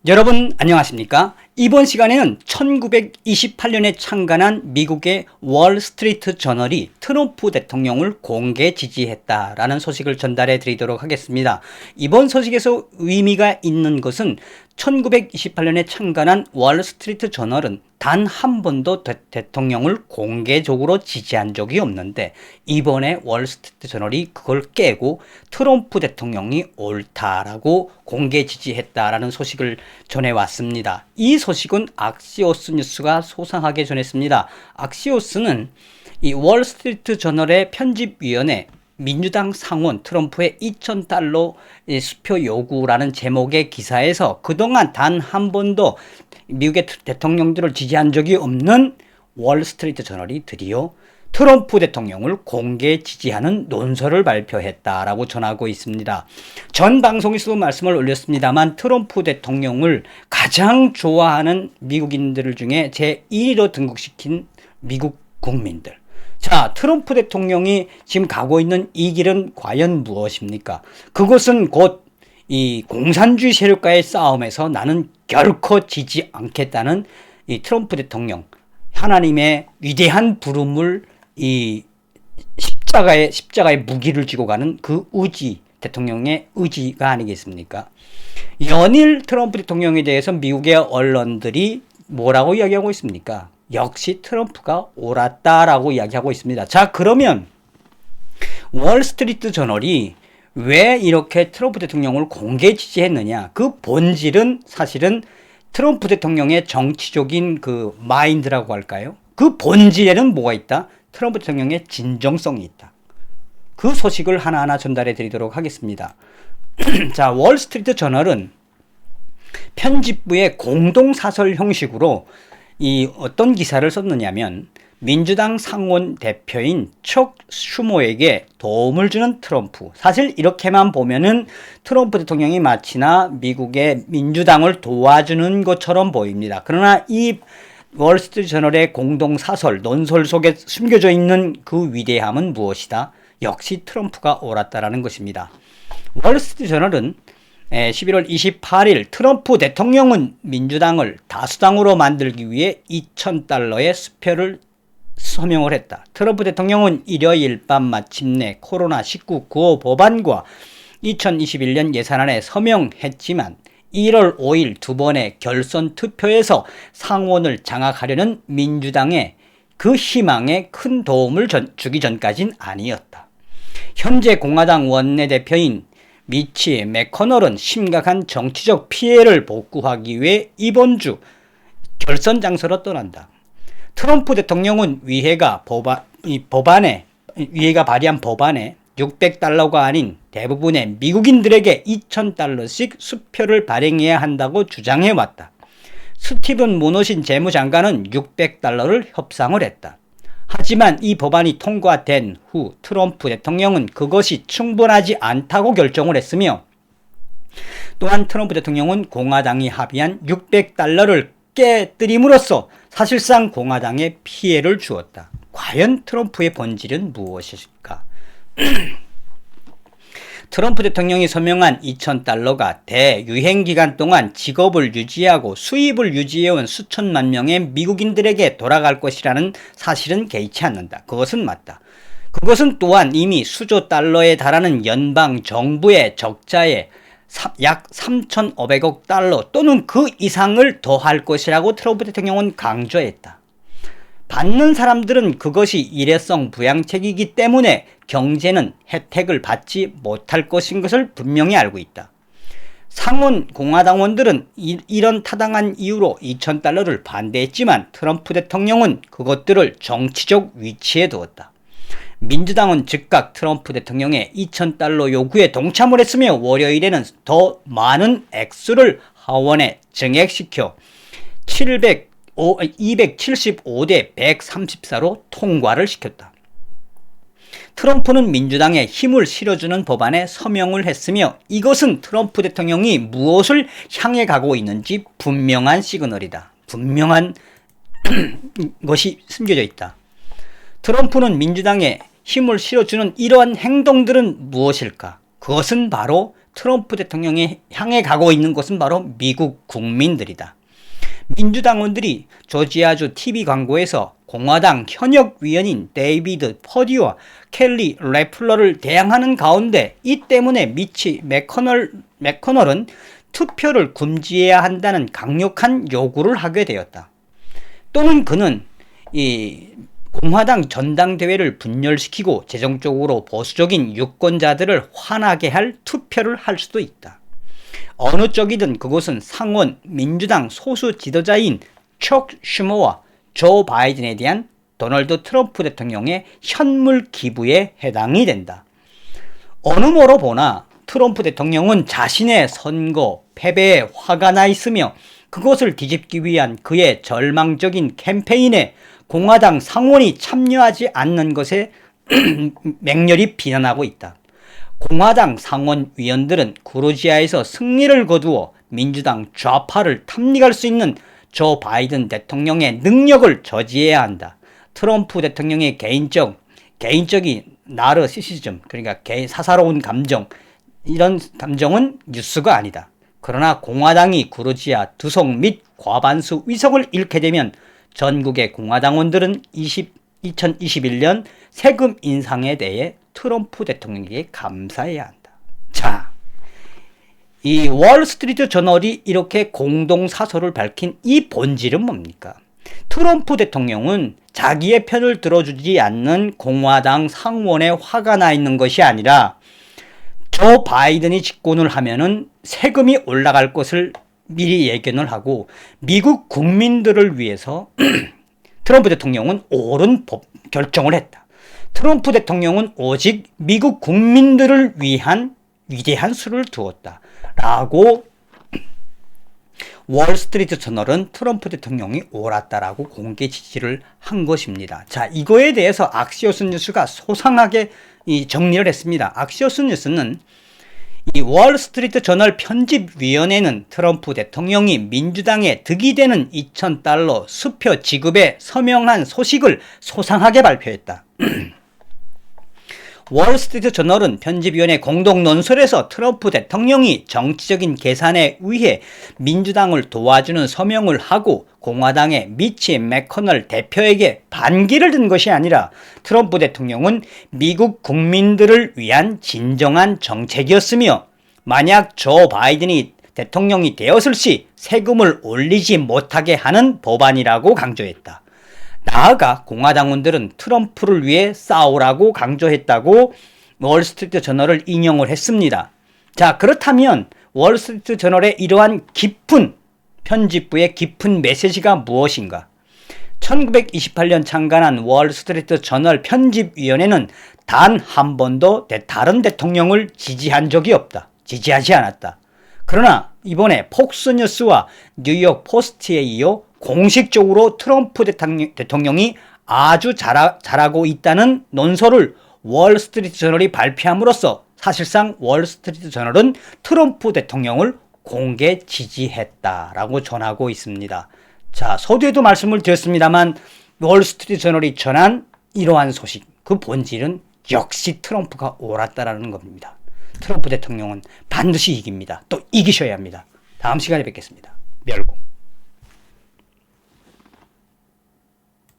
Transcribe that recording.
여러분 안녕하십니까? 이번 시간에는 1928년에 창간한 미국의 월스트리트 저널이 트럼프 대통령을 공개 지지했다라는 소식을 전달해 드리도록 하겠습니다. 이번 소식에서 의미가 있는 것은 1928년에 창간한 월스트리트 저널은 단 한 번도 대통령을 공개적으로 지지한 적이 없는데 이번에 월스트리트 저널이 그걸 깨고 트럼프 대통령이 옳다라고 공개 지지했다라는 소식을 전해왔습니다. 이 소식은 악시오스 뉴스가 소상하게 전했습니다. 악시오스는 이 월스트리트 저널의 편집위원회 민주당 상원 트럼프의 $2,000 수표 요구라는 제목의 기사에서 그동안 단 한 번도 미국의 대통령들을 지지한 적이 없는 월스트리트 저널이 드디어 트럼프 대통령을 공개 지지하는 논설을 발표했다라고 전하고 있습니다. 전 방송에서도 말씀을 올렸습니다만 트럼프 대통령을 가장 좋아하는 미국인들 중에 제1위로 등극시킨 미국 국민들. 자, 트럼프 대통령이 지금 가고 있는 이 길은 과연 무엇입니까? 그것은 곧 이 공산주의 세력과의 싸움에서 나는 결코 지지 않겠다는 이 트럼프 대통령, 하나님의 위대한 부름을 이 십자가의 무기를 쥐고 가는 그 의지, 대통령의 의지가 아니겠습니까? 연일 트럼프 대통령에 대해서 미국의 언론들이 뭐라고 이야기하고 있습니까? 역시 트럼프가 옳았다라고 이야기하고 있습니다. 자, 그러면 월스트리트 저널이 왜 이렇게 트럼프 대통령을 공개 지지했느냐? 그 본질은 사실은 트럼프 대통령의 정치적인 그 마인드라고 할까요? 그 본질에는 뭐가 있다? 트럼프 대통령의 진정성이 있다. 그 소식을 하나하나 전달해 드리도록 하겠습니다. 자, 월스트리트 저널은 편집부의 공동사설 형식으로 이 어떤 기사를 썼느냐면 민주당 상원 대표인 척 슈머에게 도움을 주는 트럼프. 사실 이렇게만 보면은 트럼프 대통령이 마치나 미국의 민주당을 도와주는 것처럼 보입니다. 그러나 이 월스트리트 저널의 공동사설, 논설 속에 숨겨져 있는 그 위대함은 무엇이다? 역시 트럼프가 옳았다라는 것입니다. 월스트리트 저널은 11월 28일 트럼프 대통령은 민주당을 다수당으로 만들기 위해 $2,000의 수표를 서명을 했다. 트럼프 대통령은 일요일 밤 마침내 코로나19 구호 법안과 2021년 예산안에 서명했지만 1월 5일 두 번의 결선 투표에서 상원을 장악하려는 민주당의 그 희망에 큰 도움을 주기 전까진 아니었다. 현재 공화당 원내대표인 미치 맥커널은 심각한 정치적 피해를 복구하기 위해 이번 주 결선 장소로 떠난다. 트럼프 대통령은 위회가 발의한 법안에 $600가 아닌 대부분의 미국인들에게 $2,000씩 수표를 발행해야 한다고 주장해왔다. 스티븐 무너신 재무장관은 $600를 협상을 했다. 하지만 이 법안이 통과된 후 트럼프 대통령은 그것이 충분하지 않다고 결정을 했으며 또한 트럼프 대통령은 공화당이 합의한 $600를 깨뜨림으로써 사실상 공화당에 피해를 주었다. 과연 트럼프의 본질은 무엇일까? 트럼프 대통령이 서명한 $2,000가 대유행 기간 동안 직업을 유지하고 수입을 유지해온 수천만 명의 미국인들에게 돌아갈 것이라는 사실은 개의치 않는다. 그것은 맞다. 그것은 또한 이미 수조 달러에 달하는 연방 정부의 적자에 약 3,500억 달러 또는 그 이상을 더할 것이라고 트럼프 대통령은 강조했다. 받는 사람들은 그것이 일회성 부양책이기 때문에 경제는 혜택을 받지 못할 것인 것을 분명히 알고 있다. 상원 공화당원들은 이런 타당한 이유로 $2,000를 반대했지만 트럼프 대통령은 그것들을 정치적 위치에 두었다. 민주당은 즉각 트럼프 대통령의 $2,000 요구에 동참을 했으며 월요일에는 더 많은 액수를 하원에 증액시켜 275대 134로 통과를 시켰다. 트럼프는 민주당에 힘을 실어주는 법안에 서명을 했으며 이것은 트럼프 대통령이 무엇을 향해 가고 있는지 분명한 시그널이다. 분명한 것이 숨겨져 있다. 트럼프는 민주당에 힘을 실어주는 이러한 행동들은 무엇일까? 그것은 바로 트럼프 대통령이 향해 가고 있는 곳은 바로 미국 국민들이다. 민주당원들이 조지아주 TV 광고에서 공화당 현역 위원인 데이비드 퍼디와 켈리 레플러를 대항하는 가운데 이 때문에 미치 맥커널은 투표를 금지해야 한다는 강력한 요구를 하게 되었다. 또는 그는 이 공화당 전당대회를 분열시키고 재정적으로 보수적인 유권자들을 화나게 할 투표를 할 수도 있다. 어느 쪽이든 그곳은 상원 민주당 소수 지도자인 척 슈머와 조 바이든에 대한 도널드 트럼프 대통령의 현물 기부에 해당이 된다. 어느 뭐로 보나 트럼프 대통령은 자신의 선거 패배에 화가 나 있으며 그것을 뒤집기 위한 그의 절망적인 캠페인에 공화당 상원이 참여하지 않는 것에 맹렬히 비난하고 있다. 공화당 상원위원들은 그루지아에서 승리를 거두어 민주당 좌파를 탐닉할 수 있는 조 바이든 대통령의 능력을 저지해야 한다. 트럼프 대통령의 개인적인 나르시시즘, 그러니까 사사로운 감정, 이런 감정은 뉴스가 아니다. 그러나 공화당이 그루지아 두석 및 과반수 의석을 잃게 되면 전국의 공화당원들은 2021년 세금 인상에 대해 트럼프 대통령에게 감사해야 한다. 자, 이 월스트리트 저널이 이렇게 공동사설을 밝힌 이 본질은 뭡니까? 트럼프 대통령은 자기의 편을 들어주지 않는 공화당 상원에 화가 나 있는 것이 아니라 조 바이든이 집권을 하면은 세금이 올라갈 것을 미리 예견을 하고 미국 국민들을 위해서 트럼프 대통령은 옳은 결정을 했다. 트럼프 대통령은 오직 미국 국민들을 위한 위대한 수를 두었다. 라고 월스트리트 저널은 트럼프 대통령이 옳았다라고 공개 지지를 한 것입니다. 자, 이거에 대해서 악시오스 뉴스가 소상하게 정리를 했습니다. 악시오스 뉴스는 이 월스트리트 저널 편집위원회는 트럼프 대통령이 민주당에 득이 되는 $2,000 수표 지급에 서명한 소식을 소상하게 발표했다. 월스트리트 저널은 편집위원회 공동 논설에서 트럼프 대통령이 정치적인 계산에 의해 민주당을 도와주는 서명을 하고 공화당의 미치 맥커널 대표에게 반기를 든 것이 아니라 트럼프 대통령은 미국 국민들을 위한 진정한 정책이었으며 만약 조 바이든이 대통령이 되었을 시 세금을 올리지 못하게 하는 법안이라고 강조했다. 나아가 공화당원들은 트럼프를 위해 싸우라고 강조했다고 월스트리트 저널을 인용을 했습니다. 자, 그렇다면 월스트리트 저널의 이러한 깊은 편집부의 깊은 메시지가 무엇인가? 1928년 창간한 월스트리트 저널 편집위원회는 단 한 번도 다른 대통령을 지지하지 않았다. 그러나 이번에 폭스뉴스와 뉴욕 포스트에 이어 공식적으로 트럼프 대통령이 아주 잘하고 있다는 논설을 월스트리트 저널이 발표함으로써 사실상 월스트리트 저널은 트럼프 대통령을 공개 지지했다라고 전하고 있습니다. 자, 서두에도 말씀을 드렸습니다만 월스트리트 저널이 전한 이러한 소식, 그 본질은 역시 트럼프가 옳았다라는 겁니다. 트럼프 대통령은 반드시 이깁니다. 또 이기셔야 합니다. 다음 시간에 뵙겠습니다.